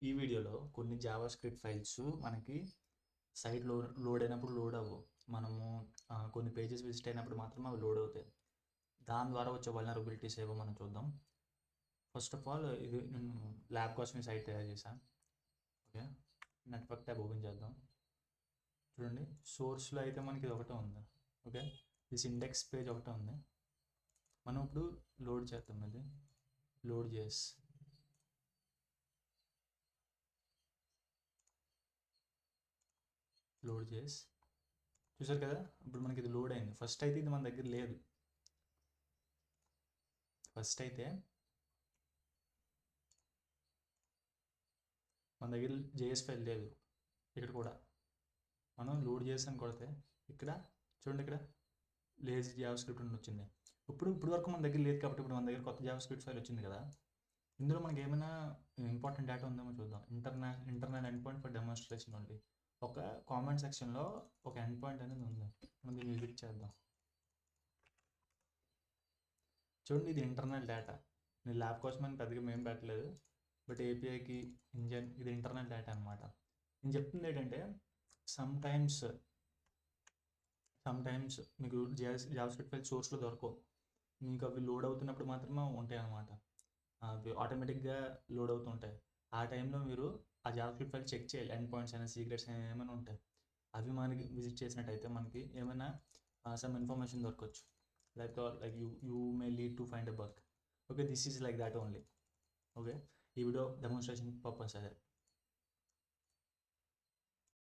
ఈ వీడియోలో కొన్ని జావా స్క్రిప్ట్ ఫైల్స్ మనకి సైట్లో లోడ్ అయినప్పుడు లోడ్ అవ్వవు. మనము కొన్ని పేజెస్ విజిట్ అయినప్పుడు మాత్రం అవి లోడ్ అవుతాయి. దాని ద్వారా వచ్చే వల్నరబిలిటీస్ ఏవో మనం చూద్దాం. ఫస్ట్ ఆఫ్ ఆల్ ఇది నేను ల్యాబ్ కోసం ఈ సైట్ తయారు చేశాను. ఓకే, నెట్వర్క్ ట్యాబ్ ఓపెన్ చేద్దాం. చూడండి, సోర్స్లో అయితే మనకి ఇది ఒకటే ఉంది. ఓకే, దిస్ ఇండెక్స్ పేజ్ ఒకటే ఉంది. మనం ఇప్పుడు లోడ్ చేద్దాం. ఇది లోడ్ చేసి చూసారు కదా, ఇప్పుడు మనకి ఇది లోడ్ అయింది. ఫస్ట్ అయితే ఇది మన దగ్గర లేదు. ఫస్ట్ అయితే మన దగ్గర జేఎస్ ఫైల్ లేదు. ఇక్కడ కూడా మనం లోడ్ చేసాను కొడితే ఇక్కడ చూడండి, ఇక్కడ లేజీ జావా స్క్రిప్ట్ అని వచ్చింది. ఇప్పుడు వరకు మన దగ్గర లేదు కాబట్టి ఇప్పుడు మన దగ్గర కొత్త జావా స్క్రిప్ట్ ఫైల్ వచ్చింది కదా. ఇందులో మనకి ఏమైనా ఇంపార్టెంట్ డేటా ఉందేమో చూద్దాం. Internal end point for demonstration only. ఒక కామెంట్ సెక్షన్లో ఒక ఎండ్ పాయింట్ అనేది ఉంది. మనం దీన్ని విజిట్ చేద్దాం. చూడండి, ఇది ఇంటర్నల్ డేటా. నేను ల్యాబ్ కోసం అని పెద్దగా మేము పెట్టలేదు, బట్ ఏపీఐకి ఇంజన్ ఇది ఇంటర్నల్ డేటా అనమాట. నేను చెప్తుంది ఏంటంటే సమ్ టైమ్స్ మీకు జావా స్క్రిప్ట్ ఫైల్ సోర్స్లో దొరకవు. మీకు అవి లోడ్ అవుతున్నప్పుడు మాత్రమే ఉంటాయి అన్నమాట. అవి ఆటోమేటిక్గా లోడ్ అవుతుంటాయి. ఆ టైంలో మీరు ఆ జావా స్క్రిప్ట్ ఫైల్ చెక్ చేయాలి. ఎండ్ పాయింట్స్ అయినా సీక్రెట్స్ అయినా ఏమైనా ఉంటాయి. అవి మనకి విజిట్ చేసినట్టయితే మనకి ఏమైనా సమ్ ఇన్ఫర్మేషన్ దొరకవచ్చు. Like you may lead to find a bug. Okay, this is like that only. Okay, ఈ వీడియో డెమోన్స్ట్రేషన్ పర్పస్ అదే.